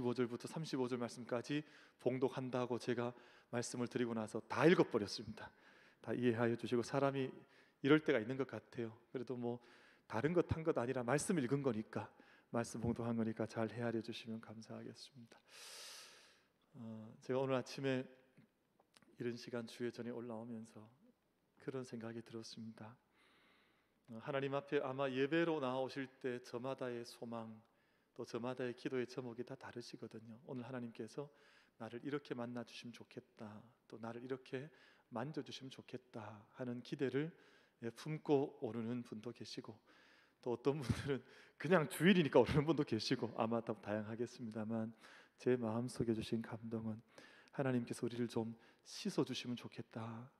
25절부터 35절 말씀까지 봉독한다고 제가 말씀을 드리고 나서 다 읽어버렸습니다. 다 이해하여 주시고, 사람이 이럴 때가 있는 것 같아요. 그래도 뭐 다른 것 한 것 아니라 말씀 읽은 거니까, 말씀 봉독한 거니까 잘 헤아려 주시면 감사하겠습니다. 제가 오늘 아침에 이런 시간 주의 전에 올라오면서 그런 생각이 들었습니다. 하나님 앞에 아마 예배로 나오실 때 저마다의 소망, 또 저마다의 기도의 제목이 다 다르시거든요. 오늘 하나님께서 나를 이렇게 만나 주시면 좋겠다, 또 나를 이렇게 만져주시면 좋겠다 하는 기대를 품고 오르는 분도 계시고, 또 어떤 분들은 그냥 주일이니까 오르는 분도 계시고, 아마 더 다양하겠습니다만, 제 마음속에 주신 감동은 하나님께서 우리를 좀 씻어주시면 좋겠다,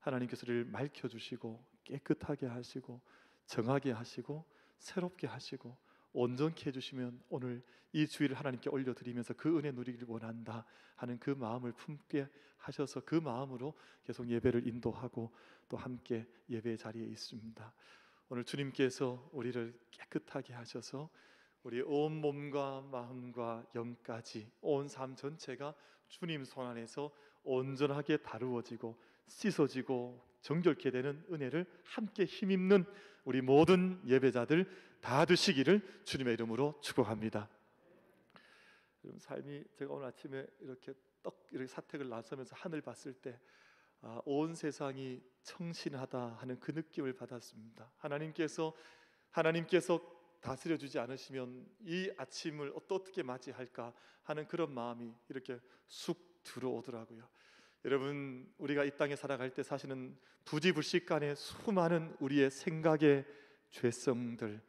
하나님께서 우리를 맑혀주시고 깨끗하게 하시고 정하게 하시고 새롭게 하시고 온전케 해주시면 오늘 이 주일을 하나님께 올려드리면서 그 은혜 누리기를 원한다 하는 그 마음을 품게 하셔서, 그 마음으로 계속 예배를 인도하고 또 함께 예배의 자리에 있습니다. 오늘 주님께서 우리를 깨끗하게 하셔서 우리의 온 몸과 마음과 영까지, 온 삶 전체가 주님 손 안에서 온전하게 다루어지고 씻어지고 정결케 되는 은혜를 함께 힘입는 우리 모든 예배자들 다 되시기를 주님의 이름으로 축복합니다. 여러분, 삶이, 제가 오늘 아침에 이렇게 사택을 나서면서 하늘 봤을 때 온 세상이 청신하다 하는 그 느낌을 받았습니다. 하나님께서 다스려 주지 않으시면 이 아침을 어떻게 맞이할까 하는 그런 마음이 이렇게 쑥 들어오더라고요. 여러분, 우리가 이 땅에 살아갈 때 사실은 부지불식간에 수많은 우리의 생각의 죄성들,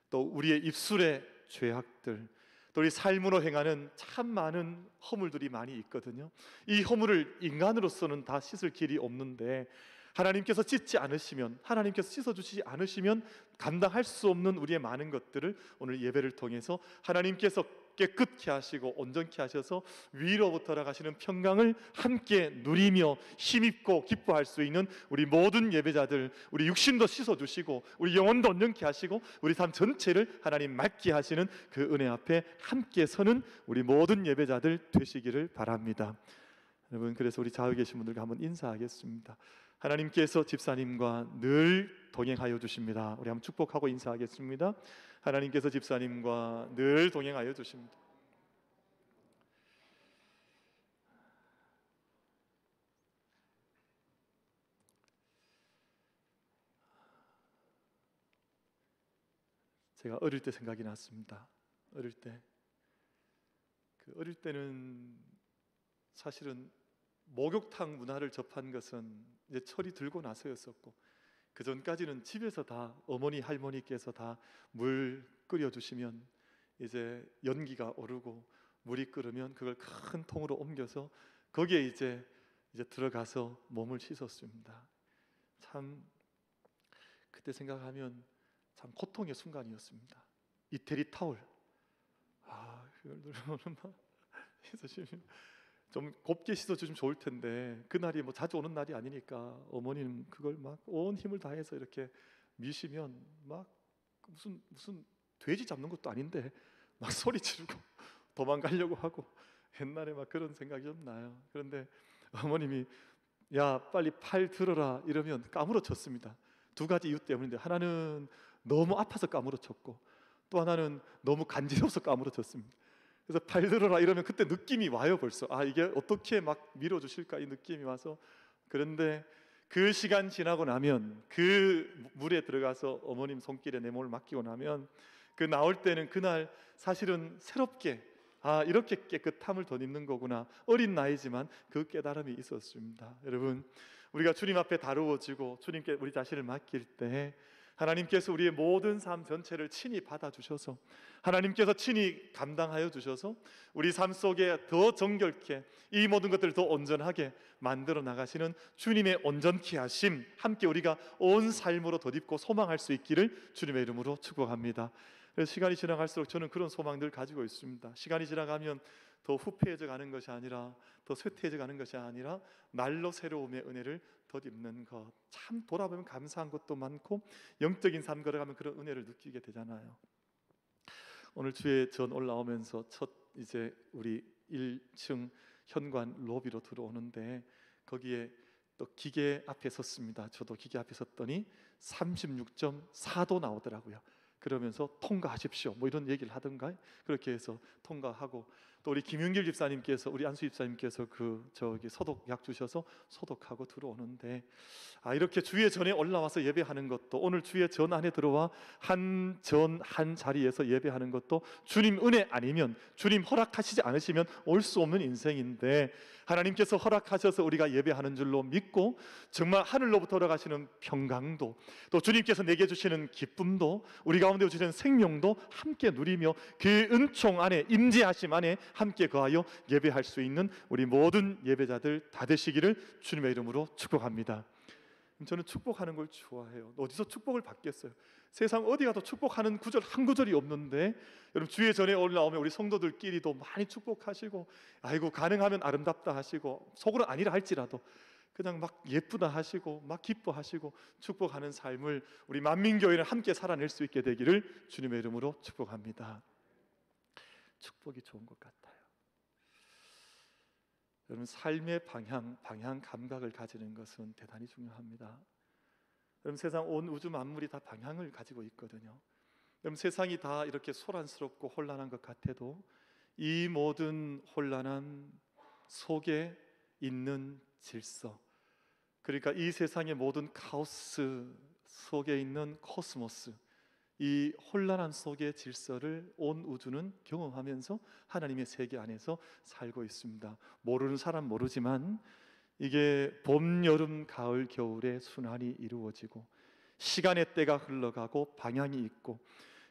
또 우리의 입술의 죄악들, 또 우리 삶으로 행하는 참 많은 허물들이 많이 있거든요. 이 허물을 인간으로서는 다 씻을 길이 없는데, 하나님께서 씻지 않으시면, 하나님께서 씻어주시지 않으시면 감당할 수 없는 우리의 많은 것들을 오늘 예배를 통해서 하나님께서 깨끗게 하시고 온전케 하셔서 위로부터 나가시는 평강을 함께 누리며 힘입고 기뻐할 수 있는 우리 모든 예배자들, 우리 육신도 씻어주시고 우리 영혼도 온전케 하시고 우리 삶 전체를 하나님 맑게 하시는 그 은혜 앞에 함께 서는 우리 모든 예배자들 되시기를 바랍니다. 여러분, 그래서 우리 좌우에 계신 분들과 한번 인사하겠습니다. 하나님께서 집사님과 늘 동행하여 주십니다. 우리 한번 축복하고 인사하겠습니다. 하나님께서 집사님과 늘 동행하여 주십니다. 제가 어릴 때 생각이 났습니다. 어릴 때는 사실은 목욕탕 문화를 접한 것은 이제 철이 들고 나서였었고, 그 전까지는 집에서 다 어머니 할머니께서 다 물 끓여주시면 이제 연기가 오르고 물이 끓으면 그걸 큰 통으로 옮겨서 거기에 이제 들어가서 몸을 씻었습니다. 참 그때 생각하면 참 고통의 순간이었습니다. 이태리 타월, 그걸 들어오는 막 씻으시면 좀 곱게 씻어주시면 좋을 텐데, 그날이 뭐 자주 오는 날이 아니니까 어머니는 그걸 막 온 힘을 다해서 이렇게 미시면 막 무슨 돼지 잡는 것도 아닌데 막 소리 지르고 도망가려고 하고, 옛날에 막 그런 생각이 좀 나요. 그런데 어머님이 야 빨리 팔 들어라 이러면 까무러쳤습니다. 두 가지 이유 때문인데, 하나는 너무 아파서 까무러쳤고 또 하나는 너무 간지러워서 까무러쳤습니다. 그래서 팔 들어라 이러면 그때 느낌이 와요. 벌써 이게 어떻게 막 밀어주실까 이 느낌이 와서. 그런데 그 시간 지나고 나면, 그 물에 들어가서 어머님 손길에 내 몸을 맡기고 나면 그 나올 때는 그날 사실은 새롭게 이렇게 깨끗함을 덧입는 거구나, 어린 나이지만 그 깨달음이 있었습니다. 여러분, 우리가 주님 앞에 다루어지고 주님께 우리 자신을 맡길 때 하나님께서 우리의 모든 삶 전체를 친히 받아주셔서, 하나님께서 친히 감당하여 주셔서 우리 삶 속에 더 정결케, 이 모든 것들을 더 온전하게 만들어 나가시는 주님의 온전케 하심, 함께 우리가 온 삶으로 덧입고 소망할 수 있기를 주님의 이름으로 축복합니다. 그래서 시간이 지나갈수록 저는 그런 소망들을 가지고 있습니다. 시간이 지나가면 더 후패해져 가는 것이 아니라, 더 쇠퇴해져 가는 것이 아니라 날로 새로움의 은혜를 덧입는 것. 참 돌아보면 감사한 것도 많고 영적인 삶 걸어가면 그런 은혜를 느끼게 되잖아요. 오늘 주의 전 올라오면서 첫 이제 우리 1층 현관 로비로 들어오는데 거기에 또 기계 앞에 섰습니다. 저도 기계 앞에 섰더니 36.4도 나오더라고요. 그러면서 통과하십시오 뭐 이런 얘기를 하던가 그렇게 해서 통과하고, 또 우리 김윤길 집사님께서, 우리 안수 집사님께서 저기 소독약 주셔서 소독하고 들어오는데, 이렇게 주의 전에 올라와서 예배하는 것도, 오늘 주의 전 안에 들어와 한 자리에서 예배하는 것도 주님 은혜 아니면, 주님 허락하시지 않으시면 올 수 없는 인생인데, 하나님께서 허락하셔서 우리가 예배하는 줄로 믿고 정말 하늘로부터 들어가시는 평강도, 또 주님께서 내게 주시는 기쁨도, 우리 가운데 주시는 생명도 함께 누리며 그 은총 안에, 임재하심 안에 함께 거하여 예배할 수 있는 우리 모든 예배자들 다 되시기를 주님의 이름으로 축복합니다. 저는 축복하는 걸 좋아해요. 어디서 축복을 받겠어요? 세상 어디 가도 축복하는 구절 한 구절이 없는데, 여러분 주의 전에 올라오면 우리 성도들끼리도 많이 축복하시고, 아이고 가능하면 아름답다 하시고, 속으로 아니라 할지라도 그냥 막 예쁘다 하시고 막 기뻐하시고 축복하는 삶을 우리 만민교회는 함께 살아낼 수 있게 되기를 주님의 이름으로 축복합니다. 축복이 좋은 것 같아요. 여러분 삶의 방향 감각을 가지는 것은 대단히 중요합니다. 여러분 세상 온 우주 만물이 다 방향을 가지고 있거든요. 여러분 세상이 다 이렇게 소란스럽고 혼란한 것 같아도 이 모든 혼란함 속에 있는 질서, 그러니까 이 세상의 모든 카오스 속에 있는 코스모스, 이 혼란함 속의 질서를 온 우주는 경험하면서 하나님의 세계 안에서 살고 있습니다. 모르는 사람 모르지만 이게 봄, 여름, 가을, 겨울의 순환이 이루어지고 시간의 때가 흘러가고 방향이 있고,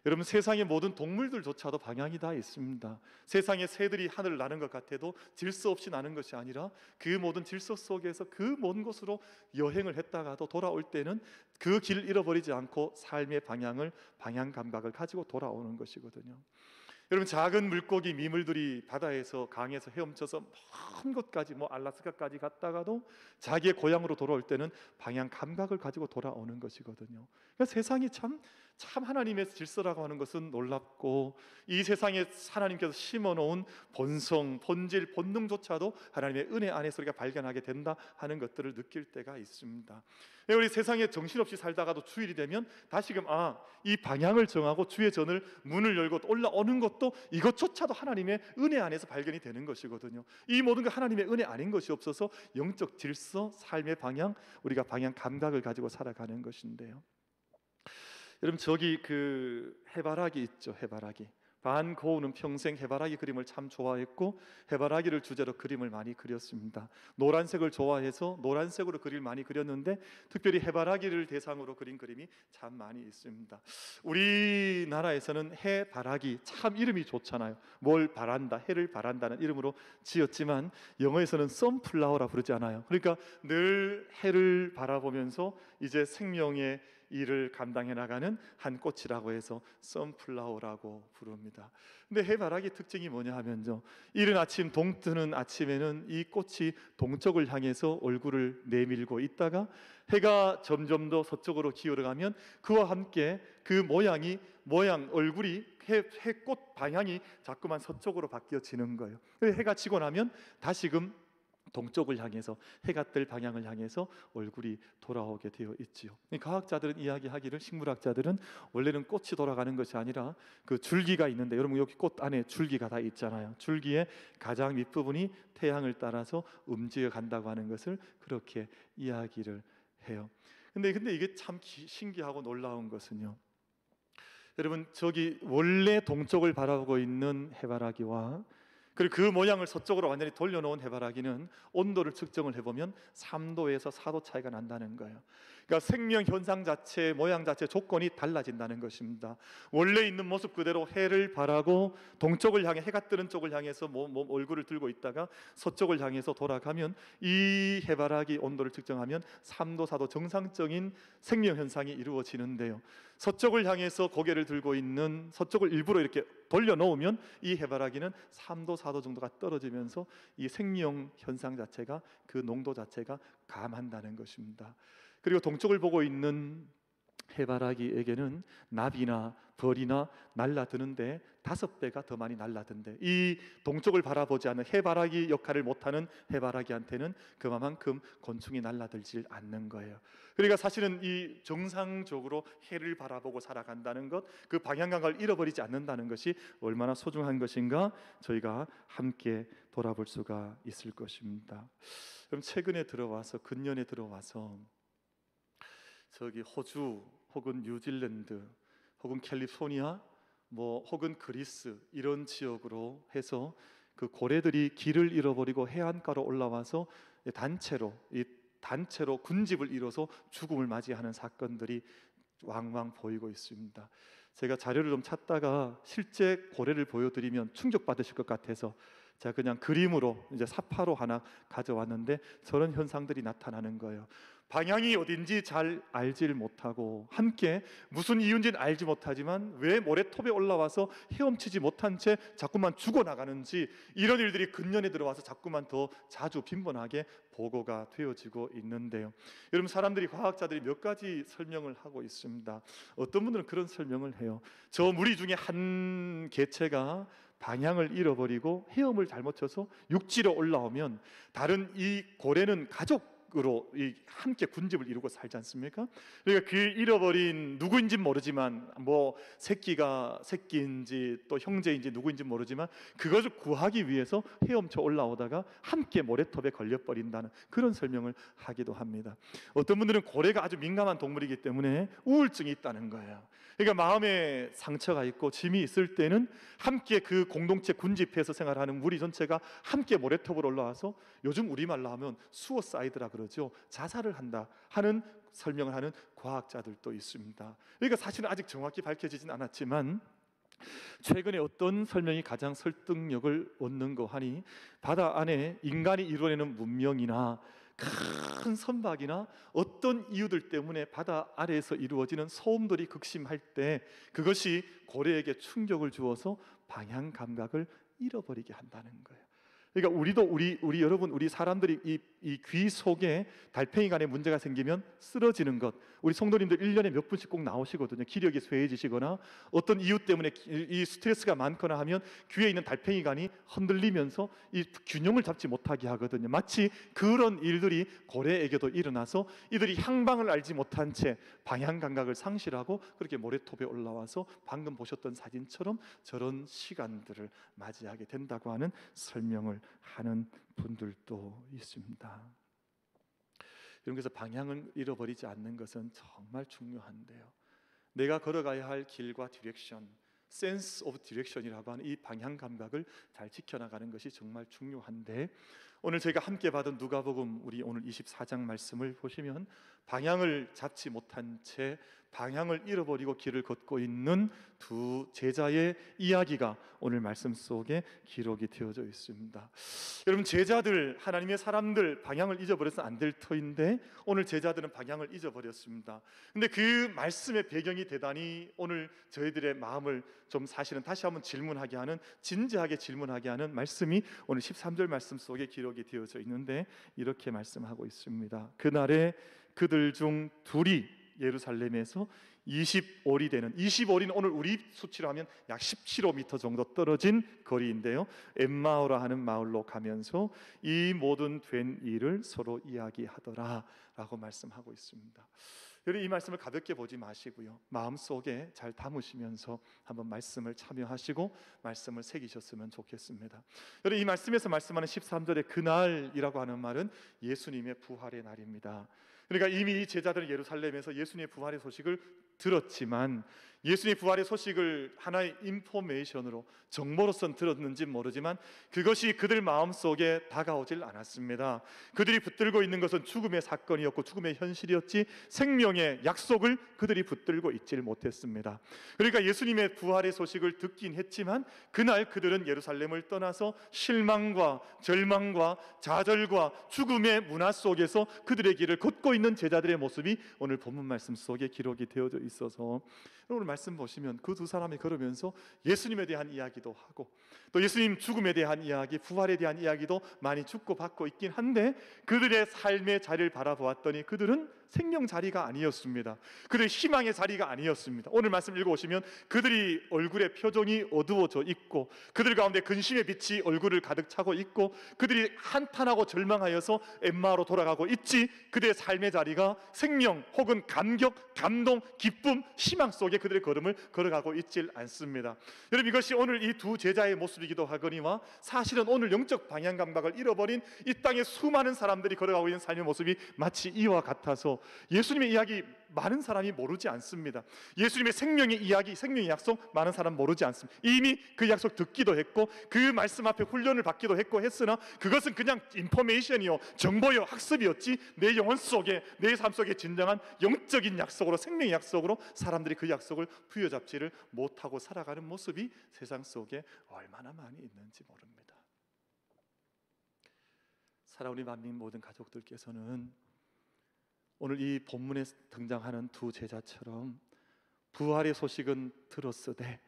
여러분 세상의 모든 동물들조차도 방향이 다 있습니다. 세상의 새들이 하늘을 나는 것 같아도 질서 없이 나는 것이 아니라 그 모든 질서 속에서 그 먼 곳으로 여행을 했다가도 돌아올 때는 그 길을 잃어버리지 않고 삶의 방향 감각을 가지고 돌아오는 것이거든요. 여러분 작은 물고기 미물들이 바다에서 강에서 헤엄쳐서 먼 곳까지 알라스카까지 갔다가도 자기의 고향으로 돌아올 때는 방향 감각을 가지고 돌아오는 것이거든요. 그러니까 세상이 참 하나님의 질서라고 하는 것은 놀랍고, 이 세상에 하나님께서 심어놓은 본성, 본질, 본능조차도 하나님의 은혜 안에서 우리가 발견하게 된다 하는 것들을 느낄 때가 있습니다. 우리 세상에 정신없이 살다가도 주일이 되면 다시금 이 방향을 정하고 주의 전을 문을 열고 올라오는 것도 이것조차도 하나님의 은혜 안에서 발견이 되는 것이거든요. 이 모든 게 하나님의 은혜 아닌 것이 없어서 영적 질서, 삶의 방향, 우리가 방향 감각을 가지고 살아가는 것인데요. 여러분 저기 해바라기 있죠. 해바라기. 반 고우는 평생 해바라기 그림을 참 좋아했고 해바라기를 주제로 그림을 많이 그렸습니다. 노란색을 좋아해서 노란색으로 그림을 많이 그렸는데 특별히 해바라기를 대상으로 그린 그림이 참 많이 있습니다. 우리나라에서는 해바라기 참 이름이 좋잖아요. 뭘 바란다, 해를 바란다는 이름으로 지었지만 영어에서는 선플라워라 부르지 않아요. 그러니까 늘 해를 바라보면서 이제 생명의 일을 감당해 나가는 한 꽃이라고 해서 선플라워라고 부릅니다. 근데 해바라기 특징이 뭐냐 하면요, 이른 아침 동뜨는 아침에는 이 꽃이 동쪽을 향해서 얼굴을 내밀고 있다가 해가 점점 더 서쪽으로 기울어가면 그와 함께 그 얼굴이 해꽃 방향이 자꾸만 서쪽으로 바뀌어지는 거예요. 해가 지고 나면 다시금 동쪽을 향해서, 해가 뜰 방향을 향해서 얼굴이 돌아오게 되어 있지요. 과학자들은 이야기하기를, 식물학자들은 원래는 꽃이 돌아가는 것이 아니라 그 줄기가 있는데, 여러분 여기 꽃 안에 줄기가 다 있잖아요. 줄기의 가장 밑부분이 태양을 따라서 움직여 간다고 하는 것을 그렇게 이야기를 해요. 근데 이게 참 신기하고 놀라운 것은요, 여러분 저기 원래 동쪽을 바라보고 있는 해바라기와 그리고 그 모양을 서쪽으로 완전히 돌려놓은 해바라기는 온도를 측정을 해보면 3도에서 4도 차이가 난다는 거예요. 그러니까 생명 현상 자체, 모양 자체 조건이 달라진다는 것입니다. 원래 있는 모습 그대로 해를 바라고 동쪽을 향해, 해가 뜨는 쪽을 향해서 얼굴을 들고 있다가 서쪽을 향해서 돌아가면 이 해바라기 온도를 측정하면 3도, 4도 정상적인 생명 현상이 이루어지는데요. 서쪽을 향해서 고개를 들고 있는, 서쪽을 일부러 이렇게 돌려놓으면 이 해바라기는 3도, 4도 정도가 떨어지면서 이 생명 현상 자체가, 그 농도 자체가 감한다는 것입니다. 그리고 동쪽을 보고 있는 해바라기에게는 나비나 벌이나 날라드는데 5배가 더 많이 날라든대. 이 동쪽을 바라보지 않는 해바라기 역할을 못하는 해바라기한테는 그만큼 곤충이 날라들질 않는 거예요. 그러니까 사실은 이 정상적으로 해를 바라보고 살아간다는 것, 그 방향감을 잃어버리지 않는다는 것이 얼마나 소중한 것인가 저희가 함께 돌아볼 수가 있을 것입니다. 그럼 최근에 들어와서, 근년에 들어와서 저기 호주 혹은 뉴질랜드 혹은 캘리포니아 혹은 그리스 이런 지역으로 해서 그 고래들이 길을 잃어버리고 해안가로 올라와서 단체로 군집을 이뤄서 죽음을 맞이하는 사건들이 왕왕 보이고 있습니다. 제가 자료를 좀 찾다가 실제 고래를 보여드리면 충격받으실 것 같아서 제가 그냥 그림으로 이제 사파로 하나 가져왔는데 저런 현상들이 나타나는 거예요. 방향이 어딘지 잘 알질 못하고 함께 무슨 이유인지는 알지 못하지만 왜 모래톱에 올라와서 헤엄치지 못한 채 자꾸만 죽어나가는지, 이런 일들이 근년에 들어와서 자꾸만 더 자주 빈번하게 보고가 되어지고 있는데요. 여러분, 사람들이, 과학자들이 몇 가지 설명을 하고 있습니다. 어떤 분들은 그런 설명을 해요. 저 무리 중에 한 개체가 방향을 잃어버리고 헤엄을 잘못 쳐서 육지로 올라오면 다른 이 고래는 가족으로 함께 군집을 이루고 살지 않습니까? 그러니까 그 잃어버린 누구인지 모르지만 새끼가 새끼인지 또 형제인지 누구인지 모르지만 그것을 구하기 위해서 헤엄쳐 올라오다가 함께 모래톱에 걸려버린다는 그런 설명을 하기도 합니다. 어떤 분들은 고래가 아주 민감한 동물이기 때문에 우울증이 있다는 거예요. 그러니까 마음에 상처가 있고 짐이 있을 때는 함께 그 공동체 군집해서 생활하는 무리 전체가 함께 모래톱으로 올라와서, 요즘 우리말로 하면 수어사이드라 그러죠, 자살을 한다 하는 설명을 하는 과학자들도 있습니다. 그러니까 사실은 아직 정확히 밝혀지진 않았지만 최근에 어떤 설명이 가장 설득력을 얻는 거 하니, 바다 안에 인간이 이루어내는 문명이나 큰 선박이나 어떤 이유들 때문에 바다 아래에서 이루어지는 소음들이 극심할 때 그것이 고래에게 충격을 주어서 방향 감각을 잃어버리게 한다는 거예요. 그러니까 우리 여러분, 우리 사람들이 이 귀 속에 달팽이 간에 문제가 생기면 쓰러지는 것, 우리 성도님들 1년에 몇 분씩 꼭 나오시거든요. 기력이 쇠해지시거나 어떤 이유 때문에 이 스트레스가 많거나 하면 귀에 있는 달팽이 간이 흔들리면서 이 균형을 잡지 못하게 하거든요. 마치 그런 일들이 고래에게도 일어나서 이들이 향방을 알지 못한 채 방향 감각을 상실하고 그렇게 모래톱에 올라와서 방금 보셨던 사진처럼 저런 시간들을 맞이하게 된다고 하는 설명을 하는 분들도 있습니다. 그래서 방향을 잃어버리지 않는 것은 정말 중요한데요. 내가 걸어가야 할 길과 디렉션, 센스 오브 디렉션이라고 하는 이 방향 감각을 잘 지켜나가는 것이 정말 중요한데, 오늘 저희가 함께 받은 누가복음 우리 오늘 24장 말씀을 보시면 방향을 잡지 못한 채 방향을 잃어버리고 길을 걷고 있는 두 제자의 이야기가 오늘 말씀 속에 기록이 되어져 있습니다. 여러분, 제자들, 하나님의 사람들, 방향을 잊어버려서는 안 될 터인데 오늘 제자들은 방향을 잊어버렸습니다. 근데 그 말씀의 배경이 대단히 오늘 저희들의 마음을 좀 사실은 다시 한번 질문하게 하는, 진지하게 질문하게 하는 말씀이 오늘 13절 말씀 속에 기록이 되어져 있는데 이렇게 말씀하고 있습니다. 그날에 그들 중 둘이 예루살렘에서 20오리 되는, 20오리는 오늘 우리 수치로 하면 약 17km 정도 떨어진 거리인데요, 엠마오라 하는 마을로 가면서 이 모든 된 일을 서로 이야기하더라 라고 말씀하고 있습니다. 여러분, 이 말씀을 가볍게 보지 마시고요, 마음속에 잘 담으시면서 한번 말씀을 참여하시고 말씀을 새기셨으면 좋겠습니다. 여러분, 이 말씀에서 말씀하는 13절의 그날이라고 하는 말은 예수님의 부활의 날입니다. 그러니까 이미 이 제자들은 예루살렘에서 예수님의 부활의 소식을 들었지만 예수님의 부활의 소식을 하나의 인포메이션으로, 정보로선 들었는지 모르지만 그것이 그들 마음속에 다가오질 않았습니다. 그들이 붙들고 있는 것은 죽음의 사건이었고 죽음의 현실이었지 생명의 약속을 그들이 붙들고 있질 못했습니다. 그러니까 예수님의 부활의 소식을 듣긴 했지만 그날 그들은 예루살렘을 떠나서 실망과 절망과 좌절과 죽음의 문화 속에서 그들의 길을 걷고 있는 제자들의 모습이 오늘 본문 말씀 속에 기록이 되어져 있어서, 오늘 말씀 보시면 그 두 사람이 걸으면서 예수님에 대한 이야기도 하고 또 예수님 죽음에 대한 이야기, 부활에 대한 이야기도 많이 주고받고 있긴 한데 그들의 삶의 자리를 바라보았더니 그들은 생명 자리가 아니었습니다. 그들의 희망의 자리가 아니었습니다. 오늘 말씀 읽어보시면 그들이 얼굴의 표정이 어두워져 있고 그들 가운데 근심의 빛이 얼굴을 가득 차고 있고 그들이 한탄하고 절망하여서 엠마오로 돌아가고 있지, 그들의 삶의 자리가 생명 혹은 감격, 감동, 기쁨, 희망 속에 그들의 걸음을 걸어가고 있질 않습니다. 여러분, 이것이 오늘 이 두 제자의 모습이기도 하거니와 사실은 오늘 영적 방향 감각을 잃어버린 이 땅에 수많은 사람들이 걸어가고 있는 삶의 모습이 마치 이와 같아서 예수님의 이야기 많은 사람이 모르지 않습니다. 예수님의 생명의 이야기, 생명의 약속 많은 사람 모르지 않습니다. 이미 그 약속 듣기도 했고 그 말씀 앞에 훈련을 받기도 했고 했으나 그것은 그냥 인포메이션이요, 정보요, 학습이었지 내 영혼 속에, 내 삶 속에 진정한 영적인 약속으로, 생명의 약속으로 사람들이 그 약속을 부여잡지를 못하고 살아가는 모습이 세상 속에 얼마나 많이 있는지 모릅니다. 사랑하는 만민 모든 가족들께서는 오늘 이 본문에 등장하는 두 제자처럼 부활의 소식은 들었으되,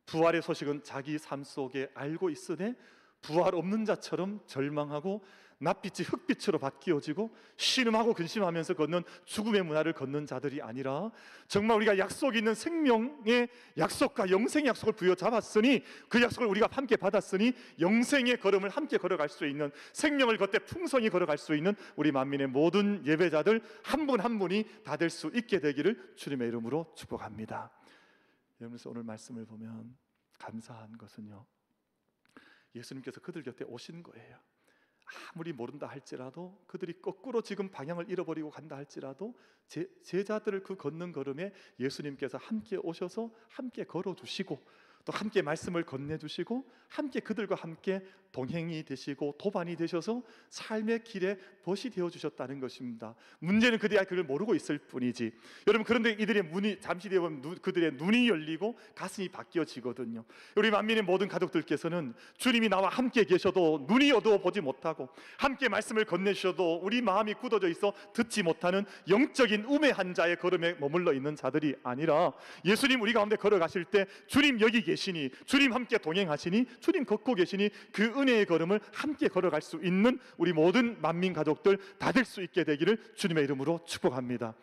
부활의 소식은 자기 삶 속에 알고 있으되 부활 없는 자처럼 절망하고 낯빛이 흙빛으로 바뀌어지고 신음하고 근심하면서 걷는 죽음의 문화를 걷는 자들이 아니라 정말 우리가 약속이 있는 생명의 약속과 영생의 약속을 부여잡았으니 그 약속을 우리가 함께 받았으니 영생의 걸음을 함께 걸어갈 수 있는, 생명을 걷되 풍성히 걸어갈 수 있는 우리 만민의 모든 예배자들 한 분 한 분이 다 될 수 있게 되기를 주님의 이름으로 축복합니다. 여러분께서 오늘 말씀을 보면 감사한 것은요, 예수님께서 그들 곁에 오신 거예요. 아무리 모른다 할지라도, 그들이 거꾸로 지금 방향을 잃어버리고 간다 할지라도 제자들을 그 걷는 걸음에 예수님께서 함께 오셔서 함께 걸어주시고 또 함께 말씀을 건네주시고 함께 그들과 함께 동행이 되시고 도반이 되셔서 삶의 길에 벗이 되어주셨다는 것입니다. 문제는 그들이 그걸 모르고 있을 뿐이지. 여러분, 그런데 이들의 문이 잠시 되면 그들의 눈이 열리고 가슴이 바뀌어지거든요. 우리 만민의 모든 가족들께서는 주님이 나와 함께 계셔도 눈이 어두워 보지 못하고 함께 말씀을 건네주셔도 우리 마음이 굳어져 있어 듣지 못하는 영적인 우매한 자의 걸음에 머물러 있는 자들이 아니라 예수님 우리 가운데 걸어가실 때 주님 여기 계시니, 주님 함께 동행하시니, 주님 걷고 계시니 그 은혜의 걸음을 함께 걸어갈 수 있는 우리 모든 만민 가족들 다 될 수 있게 되기를 주님의 이름으로 축복합니다.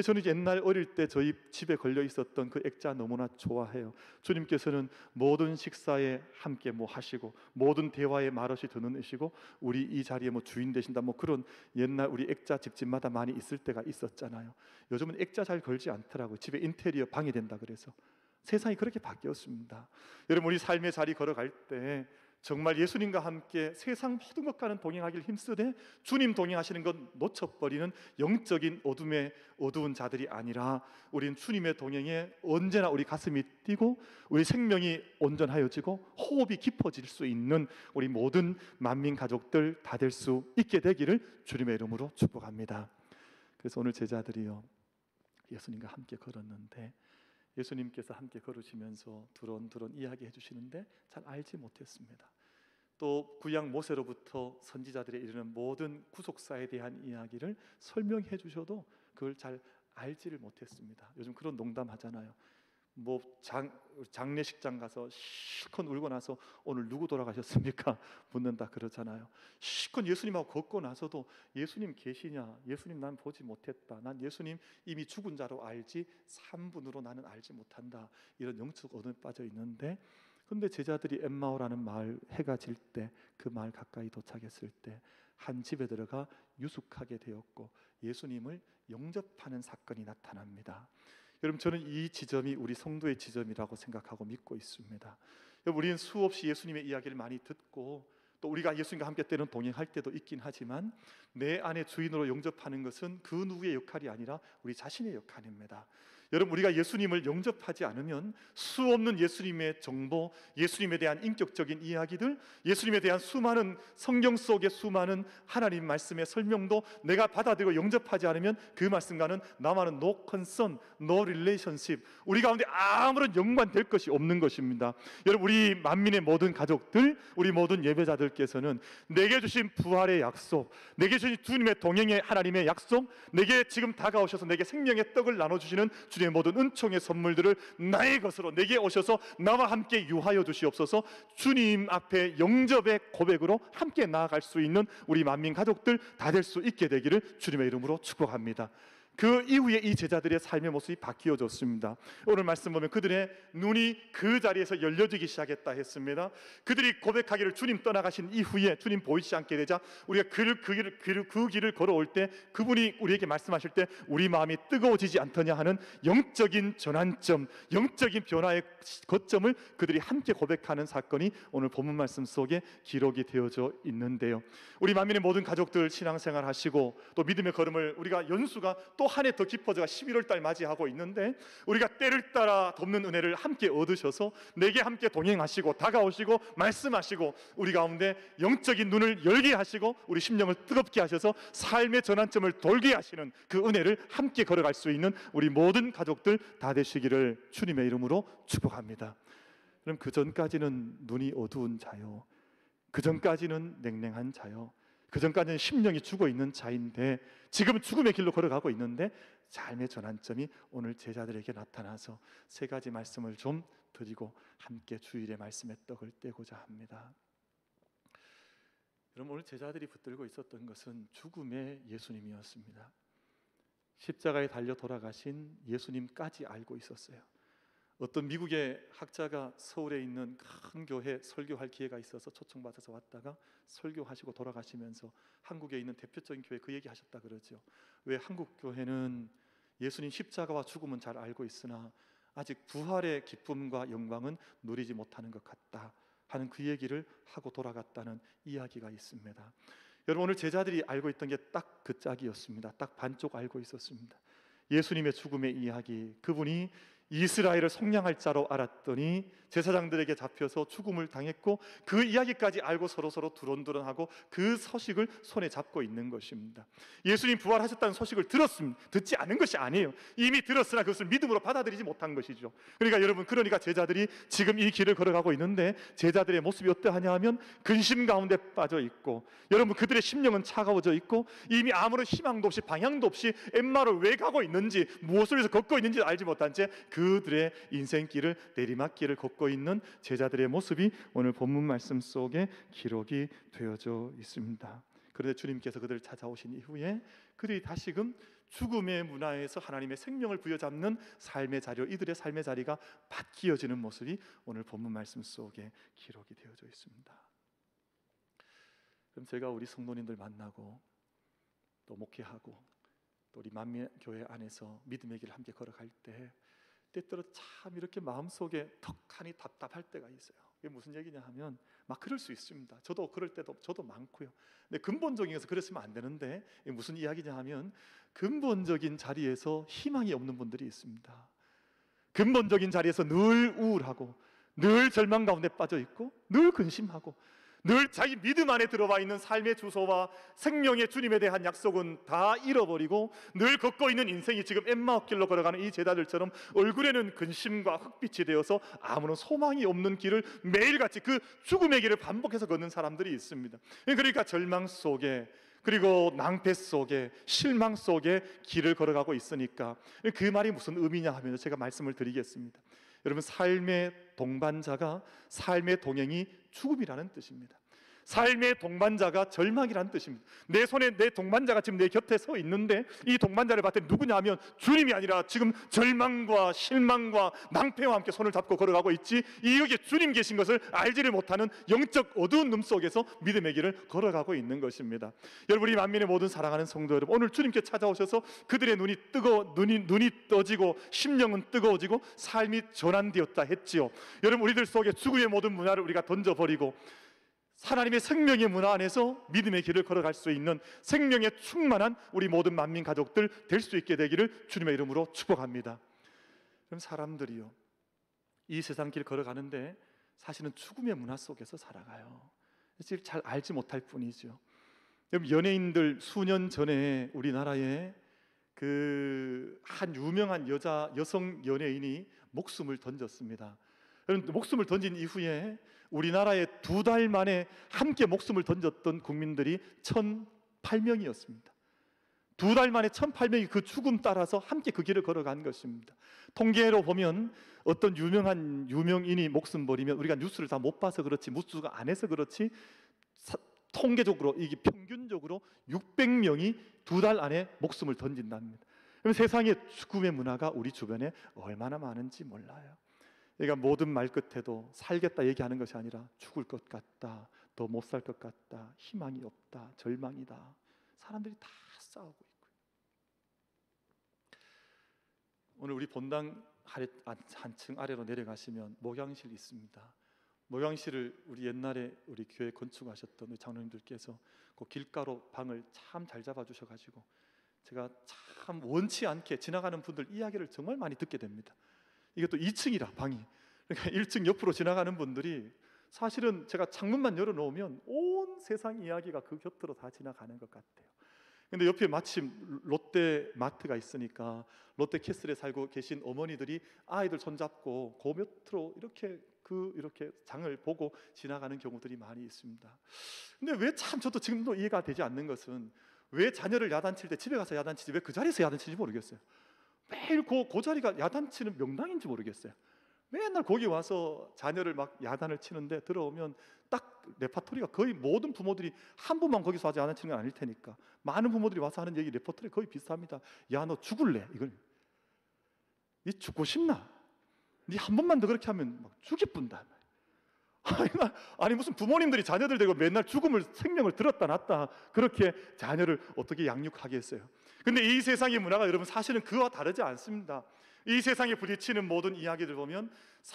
저는 옛날 어릴 때 저희 집에 걸려 있었던 그 액자 너무나 좋아해요. 주님께서는 모든 식사에 함께 하시고 모든 대화에 말없이 드는으시고 우리 이 자리에 주인 되신다, 그런 옛날 우리 액자 집집마다 많이 있을 때가 있었잖아요. 요즘은 액자 잘 걸지 않더라고요. 집에 인테리어 방해된다 그래서. 세상이 그렇게 바뀌었습니다. 여러분, 우리 삶의 자리 걸어갈 때 정말 예수님과 함께 세상 모든 것과는 동행하기를 힘쓰되 주님 동행하시는 것 놓쳐버리는 영적인 어두운 자들이 아니라 우린 주님의 동행에 언제나 우리 가슴이 뛰고 우리 생명이 온전하여지고 호흡이 깊어질 수 있는 우리 모든 만민 가족들 다 될 수 있게 되기를 주님의 이름으로 축복합니다. 그래서 오늘 제자들이요, 예수님과 함께 걸었는데 예수님께서 함께 걸으시면서 두런두런 이야기해 주시는데 잘 알지 못했습니다. 또 구약 모세로부터 선지자들에 이르는 모든 구속사에 대한 이야기를 설명해 주셔도 그걸 잘 알지를 못했습니다. 요즘 그런 농담 하잖아요. 장례식장 가서 실컷 울고 나서 오늘 누구 돌아가셨습니까? 묻는다 그러잖아요. 실컷 예수님하고 걷고 나서도 예수님 계시냐? 예수님 난 보지 못했다. 난 예수님 이미 죽은 자로 알지 3분으로 나는 알지 못한다. 이런 영적 어둠에 빠져 있는데, 그런데 제자들이 엠마오라는 마을, 해가 질 때 그 마을 가까이 도착했을 때 한 집에 들어가 유숙하게 되었고 예수님을 영접하는 사건이 나타납니다. 여러분, 저는 이 지점이 우리 성도의 지점이라고 생각하고 믿고 있습니다. 여러분, 우리는 수없이 예수님의 이야기를 많이 듣고 또 우리가 예수님과 함께 때론 동행할 때도 있긴 하지만 내 안에 주인으로 영접하는 것은 그 누구의 역할이 아니라 우리 자신의 역할입니다. 여러분, 우리가 예수님을 영접하지 않으면 수없는 예수님의 정보, 예수님에 대한 인격적인 이야기들, 예수님에 대한 수많은 성경 속의 수많은 하나님 말씀의 설명도 내가 받아들이고 영접하지 않으면 그 말씀과는 나와는 no concern, no relationship, 우리 가운데 아무런 연관될 것이 없는 것입니다. 여러분, 우리 만민의 모든 가족들, 우리 모든 예배자들께서는 내게 주신 부활의 약속, 내게 주신 주님의 동행의 하나님의 약속, 내게 지금 다가오셔서 내게 생명의 떡을 나눠주시는 주님의 모든 은총의 선물들을 나의 것으로 내게 오셔서 나와 함께 유하여 주시옵소서. 주님 앞에 영접의 고백으로 함께 나아갈 수 있는 우리 만민 가족들 다 될 수 있게 되기를 주님의 이름으로 축복합니다. 그 이후에 이 제자들의 삶의 모습이 바뀌어졌습니다. 오늘 말씀 보면 그들의 눈이 그 자리에서 열려지기 시작했다 했습니다. 그들이 고백하기를 주님 떠나가신 이후에 주님 보이지 않게 되자 우리가 그 길을 걸어올 때 그분이 우리에게 말씀하실 때 우리 마음이 뜨거워지지 않더냐 하는 영적인 전환점, 영적인 변화의 거점을 그들이 함께 고백하는 사건이 오늘 본문 말씀 속에 기록이 되어져 있는데요. 우리 만민의 모든 가족들 신앙생활 하시고 또 믿음의 걸음을 우리가 연수가 또 한 해 더 깊어져가 11월 달 맞이하고 있는데 우리가 때를 따라 돕는 은혜를 함께 얻으셔서 내게 함께 동행하시고 다가오시고 말씀하시고 우리 가운데 영적인 눈을 열게 하시고 우리 심령을 뜨겁게 하셔서 삶의 전환점을 돌게 하시는 그 은혜를 함께 걸어갈 수 있는 우리 모든 가족들 다 되시기를 주님의 이름으로 축복합니다. 그럼 그 전까지는 눈이 어두운 자요, 그 전까지는 냉랭한 자요, 그 전까지는 심령이 죽어있는 자인데 지금 죽음의 길로 걸어가고 있는데 삶의 전환점이 오늘 제자들에게 나타나서 세 가지 말씀을 좀 드리고 함께 주일의 말씀의 떡을 떼고자 합니다. 여러분, 오늘 제자들이 붙들고 있었던 것은 죽음의 예수님이었습니다. 십자가에 달려 돌아가신 예수님까지 알고 있었어요. 어떤 미국의 학자가 서울에 있는 큰 교회 설교할 기회가 있어서 초청받아서 왔다가 설교하시고 돌아가시면서 한국에 있는 대표적인 교회 그 얘기 하셨다 그러죠. 왜 한국 교회는 예수님 십자가와 죽음은 잘 알고 있으나 아직 부활의 기쁨과 영광은 누리지 못하는 것 같다 하는 그 얘기를 하고 돌아갔다는 이야기가 있습니다. 여러분, 오늘 제자들이 알고 있던 게 딱 그 짝이었습니다. 딱 반쪽 알고 있었습니다. 예수님의 죽음의 이야기, 그분이 이스라엘을 속량할 자로 알았더니 제사장들에게 잡혀서 죽음을 당했고 그 이야기까지 알고 서로 두런두런하고 그 소식을 손에 잡고 있는 것입니다. 예수님 부활하셨다는 소식을 듣지 않은 것이 아니에요. 이미 들었으나 그것을 믿음으로 받아들이지 못한 것이죠. 그러니까 제자들이 지금 이 길을 걸어가고 있는데 제자들의 모습이 어떠하냐 하면 근심 가운데 빠져 있고, 여러분 그들의 심령은 차가워져 있고 이미 아무런 희망도 없이 방향도 없이 엠마를 왜 가고 있는지 무엇을 위해서 걷고 있는지 알지 못한 채 그들의 인생길을 내리막길을 걷고 있는 제자들의 모습이 오늘 본문 말씀 속에 기록이 되어져 있습니다. 그런데 주님께서 그들을 찾아오신 이후에 그들이 다시금 죽음의 문화에서 하나님의 생명을 부여잡는 삶의 자리로 이들의 삶의 자리가 바뀌어지는 모습이 오늘 본문 말씀 속에 기록이 되어져 있습니다. 그럼 제가 우리 성도님들 만나고 또 목회하고 또 우리 만민교회 안에서 믿음의 길을 함께 걸어갈 때 때때로 참 이렇게 마음속에 턱하니 답답할 때가 있어요. 이게 무슨 얘기냐 하면 막 그럴 수 있습니다. 저도 그럴 때도 저도 많고요. 근데 근본적인 것은 그랬으면 안 되는데 이게 무슨 이야기냐 하면 근본적인 자리에서 희망이 없는 분들이 있습니다. 근본적인 자리에서 늘 우울하고 늘 절망 가운데 빠져 있고 늘 근심하고 늘 자기 믿음 안에 들어와 있는 삶의 주소와 생명의 주님에 대한 약속은 다 잃어버리고 늘 걷고 있는 인생이 지금 엠마오 길로 걸어가는 이 제자들처럼 얼굴에는 근심과 흑빛이 되어서 아무런 소망이 없는 길을 매일같이 그 죽음의 길을 반복해서 걷는 사람들이 있습니다. 그러니까 절망 속에 그리고 낭패 속에 실망 속에 길을 걸어가고 있으니까 그 말이 무슨 의미냐 하면 제가 말씀을 드리겠습니다. 여러분, 삶의 동반자가 삶의 동행이 죽음이라는 뜻입니다. 삶의 동반자가 절망이라는 뜻입니다. 내 손에 내 동반자가 지금 내 곁에 서 있는데 이 동반자를 봤더니 누구냐 하면 주님이 아니라 지금 절망과 실망과 낭패와 함께 손을 잡고 걸어가고 있지 이 여기에 주님 계신 것을 알지를 못하는 영적 어두운 눈 속에서 믿음의 길을 걸어가고 있는 것입니다. 여러분, 우리 만민의 모든 사랑하는 성도 여러분, 오늘 주님께 찾아오셔서 그들의 눈이 떠지고 심령은 뜨거워지고 삶이 전환되었다 했지요. 여러분, 우리들 속에 죽음의 모든 문화를 우리가 던져버리고 하나님의 생명의 문화 안에서 믿음의 길을 걸어갈 수 있는 생명에 충만한 우리 모든 만민 가족들 될 수 있게 되기를 주님의 이름으로 축복합니다. 그럼 사람들이요, 이 세상 길 걸어가는데 사실은 죽음의 문화 속에서 살아가요. 잘 알지 못할 뿐이죠. 여러분, 연예인들 수년 전에 우리나라에 그 한 유명한 여성 연예인이 목숨을 던졌습니다. 목숨을 던진 이후에 우리나라에 2달 만에 함께 목숨을 던졌던 국민들이 1,008명이었습니다. 2달 만에 1,008명이 그 죽음 따라서 함께 그 길을 걸어간 것입니다. 통계로 보면 어떤 유명인이 목숨 버리면 우리가 뉴스를 다 못 봐서 그렇지 뉴스가 안 해서 그렇지 통계적으로 이게 평균적으로 600명이 2달 안에 목숨을 던진답니다. 그럼 세상의 죽음의 문화가 우리 주변에 얼마나 많은지 몰라요. 그러니까 모든 말 끝에도 살겠다 얘기하는 것이 아니라 죽을 것 같다, 더 못 살 것 같다, 희망이 없다, 절망이다. 사람들이 다 싸우고 있고요. 오늘 우리 본당 한층 아래로 내려가시면 목양실이 있습니다. 목양실을 우리 옛날에 우리 교회 건축하셨던 우리 장로님들께서 그 길가로 방을 참 잘 잡아주셔가지고 제가 참 원치 않게 지나가는 분들 이야기를 정말 많이 듣게 됩니다. 이게 또 2층이라 방이, 그러니까 1층 옆으로 지나가는 분들이 사실은 제가 창문만 열어놓으면 온 세상 이야기가 그 곁으로 다 지나가는 것 같아요. 근데 옆에 마침 롯데 마트가 있으니까 롯데 캐슬에 살고 계신 어머니들이 아이들 손잡고 그 밑으로 이렇게 장을 보고 지나가는 경우들이 많이 있습니다. 근데 왜 참 저도 지금도 이해가 되지 않는 것은 왜 자녀를 야단칠 때 집에 가서 야단치지 왜 그 자리에서 야단치지 모르겠어요. 매일 그 자리가 야단치는 명당인지 모르겠어요. 맨날 거기 와서 자녀를 막 야단을 치는데 들어오면 딱 레파토리가 거의 모든 부모들이 한 분만 거기서 하지 야단치는 건 아닐 테니까 많은 부모들이 와서 하는 얘기 레파토리 거의 비슷합니다. 야, 너 죽을래? 이건 니 죽고 싶나? 니 한 번만 더 그렇게 하면 막 죽이뿐다. 아니 무슨 부모님들이 자녀들 되고 맨날 생명을 들었다 놨다 그렇게 자녀를 어떻게 양육하겠어요? 근데 이 세상의 문화가 여러분 사실은 그와 다르지 않습니다. 이 세상에 부딪히는 모든 이야기들 보면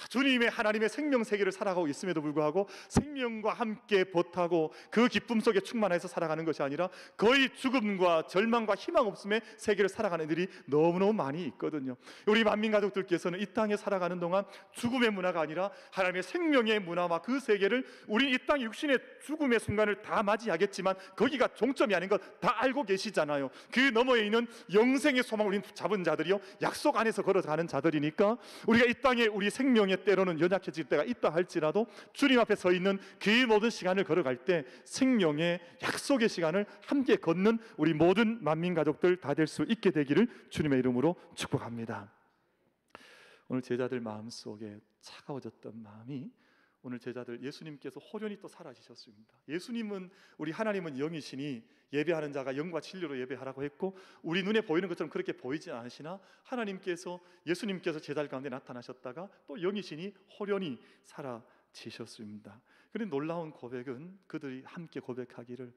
주님의 하나님의 생명 세계를 살아가고 있음에도 불구하고 생명과 함께 벗하고 그 기쁨 속에 충만해서 살아가는 것이 아니라 거의 죽음과 절망과 희망 없음의 세계를 살아가는 이들이 너무너무 많이 있거든요. 우리 만민 가족들께서는 이 땅에 살아가는 동안 죽음의 문화가 아니라 하나님의 생명의 문화와 그 세계를 우리 이 땅 육신의 죽음의 순간을 다 맞이하겠지만 거기가 종점이 아닌 것 다 알고 계시잖아요. 그 너머에 있는 영생의 소망을 우리는 잡은 자들이요 약속 안에서 걸어가는 자들이니까 우리가 이 땅에 우리 생명에 때로는 연약해질 때가 있다 할지라도 주님 앞에 서 있는 그 모든 시간을 걸어갈 때 생명의 약속의 시간을 함께 걷는 우리 모든 만민 가족들 다 될 수 있게 되기를 주님의 이름으로 축복합니다. 오늘 제자들 마음속에 차가워졌던 마음이 오늘 제자들 예수님께서 호련히 또 사라지셨습니다. 예수님은 우리 하나님은 영이시니 예배하는 자가 영과 진리로 예배하라고 했고 우리 눈에 보이는 것처럼 그렇게 보이지 않으시나 예수님께서 제자들 가운데 나타나셨다가 또 영이시니 호련히 사라지셨습니다. 그런데 놀라운 고백은 그들이 함께 고백하기를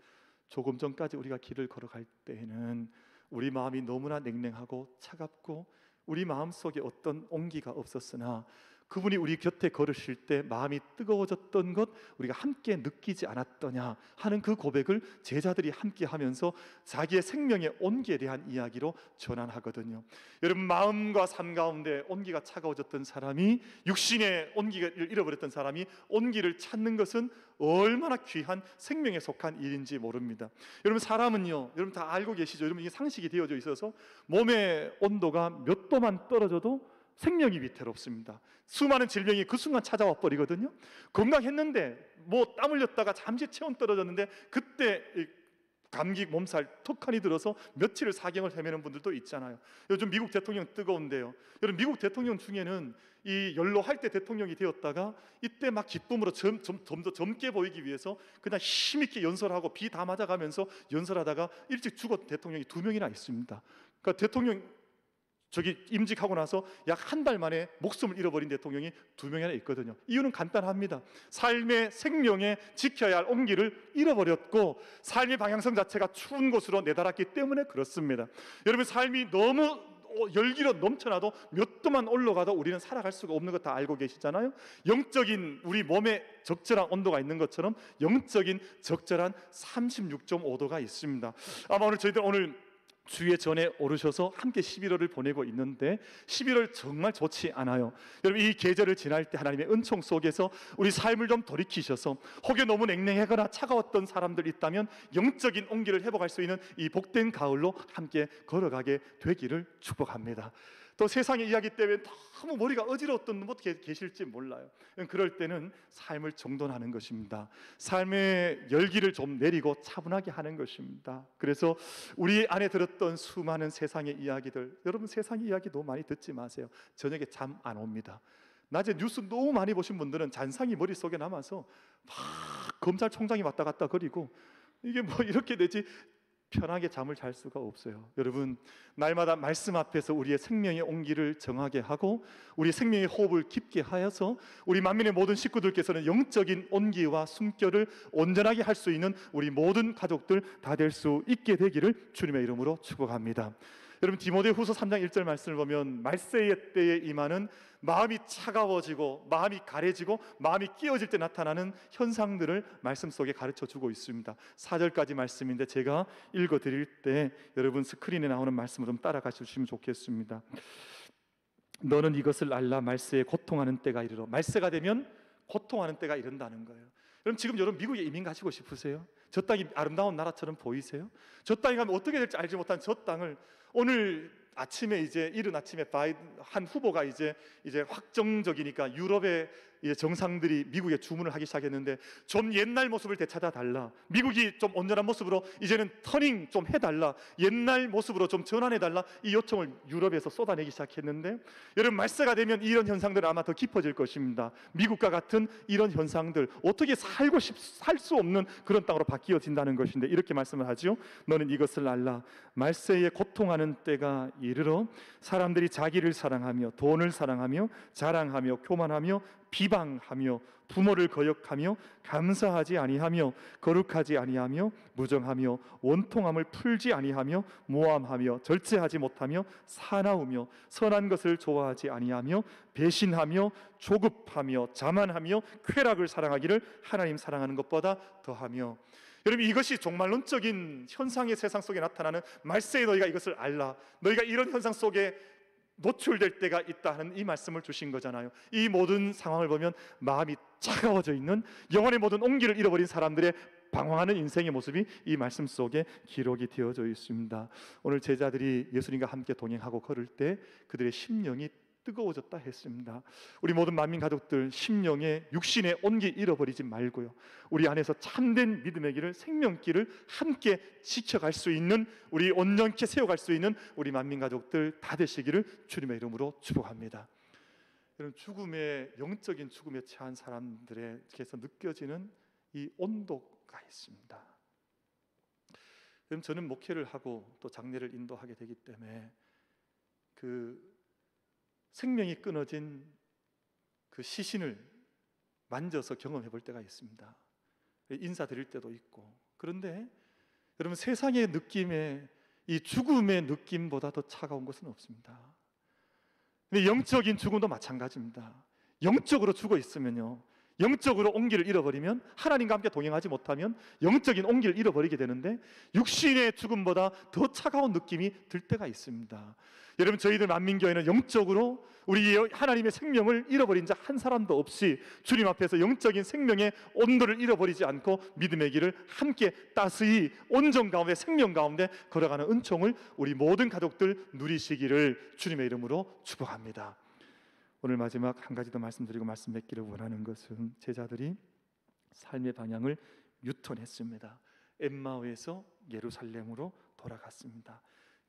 조금 전까지 우리가 길을 걸어갈 때에는 우리 마음이 너무나 냉랭하고 차갑고 우리 마음속에 어떤 온기가 없었으나 그분이 우리 곁에 걸으실 때 마음이 뜨거워졌던 것 우리가 함께 느끼지 않았더냐 하는 그 고백을 제자들이 함께 하면서 자기의 생명의 온기에 대한 이야기로 전환하거든요. 여러분 마음과 삶 가운데 온기가 차가워졌던 사람이 육신의 온기를 잃어버렸던 사람이 온기를 찾는 것은 얼마나 귀한 생명에 속한 일인지 모릅니다. 여러분 사람은요 여러분 다 알고 계시죠? 여러분 이게 상식이 되어져 있어서 몸의 온도가 몇 도만 떨어져도 생명이 위태롭습니다. 수많은 질병이 그 순간 찾아와 버리거든요. 건강했는데 뭐 땀 흘렸다가 잠시 체온 떨어졌는데 그때 감기 몸살 턱하니 들어서 며칠을 사경을 헤매는 분들도 있잖아요. 요즘 미국 대통령 뜨거운데요. 여러분 미국 대통령 중에는 이 연로할 때 대통령이 되었다가 이때 막 기쁨으로 좀 더 젊게 보이기 위해서 그냥 힘있게 연설하고 비 다 맞아가면서 연설하다가 일찍 죽었던 대통령이 2명이나 있습니다. 그러니까 대통령 임직하고 나서 약 한 달 만에 목숨을 잃어버린 대통령이 2명이나 있거든요. 이유는 간단합니다. 삶의 생명에 지켜야 할 온기를 잃어버렸고 삶의 방향성 자체가 추운 곳으로 내달았기 때문에 그렇습니다. 여러분 삶이 너무 열기로 넘쳐나도 몇 도만 올라가도 우리는 살아갈 수가 없는 것 다 알고 계시잖아요. 영적인 우리 몸에 적절한 온도가 있는 것처럼 영적인 적절한 36.5도가 있습니다. 아마 저희들 오늘 주의 전에 오르셔서 함께 11월을 보내고 있는데 11월 정말 좋지 않아요. 여러분 이 계절을 지날 때 하나님의 은총 속에서 우리 삶을 좀 돌이키셔서 혹여 너무 냉랭하거나 차가웠던 사람들 있다면 영적인 온기를 회복할 수 있는 이 복된 가을로 함께 걸어가게 되기를 축복합니다. 또 세상의 이야기 때문에 너무 머리가 어지러웠던 분도 계실지 몰라요. 그럴 때는 삶을 정돈하는 것입니다. 삶의 열기를 좀 내리고 차분하게 하는 것입니다. 그래서 우리 안에 들었던 수많은 세상의 이야기들, 여러분 세상의 이야기 너무 많이 듣지 마세요. 저녁에 잠 안 옵니다. 낮에 뉴스 너무 많이 보신 분들은 잔상이 머릿속에 남아서 막 검찰총장이 왔다 갔다 거리고 이게 뭐 이렇게 되지 편하게 잠을 잘 수가 없어요. 여러분, 날마다 말씀 앞에서 우리의 생명의 온기를 정하게 하고 우리 생명의 호흡을 깊게 하여서 우리 만민의 모든 식구들께서는 영적인 온기와 숨결을 온전하게 할 수 있는 우리 모든 가족들 다 될 수 있게 되기를 주님의 이름으로 축복합니다. 여러분, 디모데후서 3장 1절 말씀을 보면 말세의 때에 임하는 마음이 차가워지고 마음이 가래지고 마음이 끼어질 때 나타나는 현상들을 말씀 속에 가르쳐 주고 있습니다. 4절까지 말씀인데 제가 읽어 드릴 때 여러분 스크린에 나오는 말씀을 좀 따라가 주시면 좋겠습니다. 너는 이것을 알라. 말세에 고통하는 때가 이르러. 말세가 되면 고통하는 때가 이른다는 거예요. 그럼 지금 여러분 미국에 이민 가시고 싶으세요? 저 땅이 아름다운 나라처럼 보이세요? 저 땅에 가면 어떻게 될지 알지 못한 저 땅을 오늘 아침에 이른 아침에 한 후보가 이제 확정적이니까 유럽의 정상들이 미국에 주문을 하기 시작했는데 좀 옛날 모습을 되찾아 달라. 미국이 좀 온전한 모습으로 이제는 터닝 좀 해달라. 옛날 모습으로 좀 전환해달라. 이 요청을 유럽에서 쏟아내기 시작했는데 여러분 말세가 되면 이런 현상들은 아마 더 깊어질 것입니다. 미국과 같은 이런 현상들 어떻게 살 수 없는 그런 땅으로 바뀌어진다는 것인데 이렇게 말씀을 하죠. 너는 이것을 알라. 말세에 고통하는 때가 이르러 사람들이 자기를 사랑하며 돈을 사랑하며 자랑하며 교만하며 비방하며 부모를 거역하며 감사하지 아니하며 거룩하지 아니하며 무정하며 원통함을 풀지 아니하며 모함하며 절제하지 못하며 사나우며 선한 것을 좋아하지 아니하며 배신하며 조급하며 자만하며 쾌락을 사랑하기를 하나님 사랑하는 것보다 더하며. 여러분 이것이 종말론적인 현상의 세상 속에 나타나는 말세에 너희가 이것을 알라. 너희가 이런 현상 속에 노출될 때가 있다 하는 이 말씀을 주신 거잖아요. 이 모든 상황을 보면 마음이 차가워져 있는 영혼의 모든 온기를 잃어버린 사람들의 방황하는 인생의 모습이 이 말씀 속에 기록이 되어져 있습니다. 오늘 제자들이 예수님과 함께 동행하고 걸을 때 그들의 심령이 뜨거워졌다 했습니다. 우리 모든 만민 가족들 심령의 육신의 온기 잃어버리지 말고요, 우리 안에서 참된 믿음의 길을 생명길을 함께 지켜갈 수 있는, 우리 온전케 세워갈 수 있는 우리 만민 가족들 다 되시기를 주님의 이름으로 축복합니다. 여러분 죽음의 영적인 죽음에 처한 사람들에게서 느껴지는 이 온도가 있습니다. 여러분 저는 목회를 하고 또 장례를 인도하게 되기 때문에 그 생명이 끊어진 그 시신을 만져서 경험해 볼 때가 있습니다. 인사드릴 때도 있고. 그런데 여러분 세상의 느낌에 이 죽음의 느낌보다 더 차가운 것은 없습니다. 근데 영적인 죽음도 마찬가지입니다. 영적으로 죽어 있으면요, 영적으로 온기를 잃어버리면, 하나님과 함께 동행하지 못하면 영적인 온기를 잃어버리게 되는데 육신의 죽음보다 더 차가운 느낌이 들 때가 있습니다. 여러분 저희들 만민교회는 영적으로 우리 하나님의 생명을 잃어버린 자 한 사람도 없이 주님 앞에서 영적인 생명의 온도를 잃어버리지 않고 믿음의 길을 함께 따스히 온전 가운데 생명 가운데 걸어가는 은총을 우리 모든 가족들 누리시기를 주님의 이름으로 축복합니다. 오늘 마지막 한 가지 더 말씀드리고 말씀 맺기를 원하는 것은 제자들이 삶의 방향을 유턴했습니다. 엠마오에서 예루살렘으로 돌아갔습니다.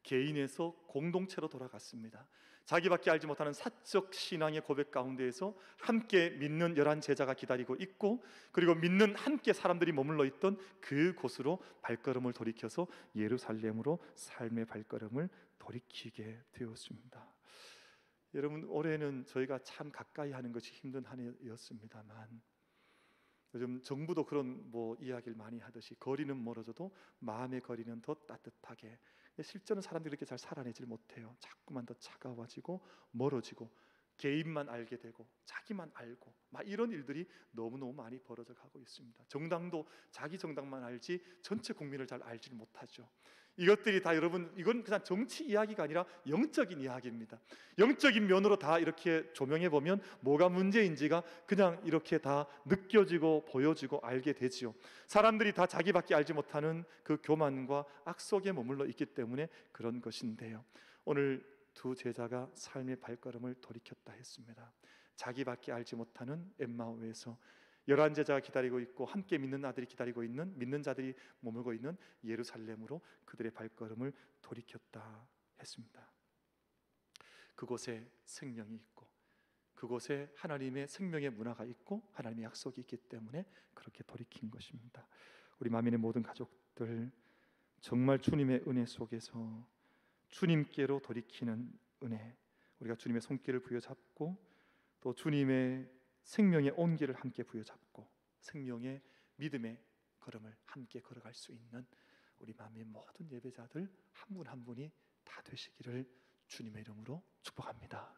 개인에서 공동체로 돌아갔습니다. 자기밖에 알지 못하는 사적 신앙의 고백 가운데에서 함께 믿는 11 제자가 기다리고 있고, 그리고 믿는 함께 사람들이 머물러 있던 그곳으로 발걸음을 돌이켜서 예루살렘으로 삶의 발걸음을 돌이키게 되었습니다. 여러분 올해는 저희가 참 가까이 하는 것이 힘든 한 해였습니다만, 요즘 정부도 그런 이야기를 많이 하듯이 거리는 멀어져도 마음의 거리는 더 따뜻하게, 실제는 사람들이 그렇게 잘 살아내질 못해요. 자꾸만 더 차가워지고 멀어지고 개인만 알게 되고 자기만 알고 막 이런 일들이 너무너무 많이 벌어져 가고 있습니다. 정당도 자기 정당만 알지 전체 국민을 잘 알지 못하죠. 이것들이 다 여러분, 이건 그냥 정치 이야기가 아니라 영적인 이야기입니다. 영적인 면으로 다 이렇게 조명해 보면 뭐가 문제인지가 그냥 이렇게 다 느껴지고 보여지고 알게 되지요. 사람들이 다 자기밖에 알지 못하는 그 교만과 악 속에 머물러 있기 때문에 그런 것인데요, 오늘 두 제자가 삶의 발걸음을 돌이켰다 했습니다. 자기밖에 알지 못하는 엠마오에서 11 제자가 기다리고 있고 함께 믿는 아들이 기다리고 있는, 믿는 자들이 머물고 있는 예루살렘으로 그들의 발걸음을 돌이켰다 했습니다. 그곳에 생명이 있고 그곳에 하나님의 생명의 문화가 있고 하나님의 약속이 있기 때문에 그렇게 돌이킨 것입니다. 우리 만민의 모든 가족들 정말 주님의 은혜 속에서 주님께로 돌이키는 은혜, 우리가 주님의 손길을 부여잡고 또 주님의 생명의 온기를 함께 부여잡고 생명의 믿음의 걸음을 함께 걸어갈 수 있는 우리 마음의 모든 예배자들 한 분 한 분이 다 되시기를 주님의 이름으로 축복합니다.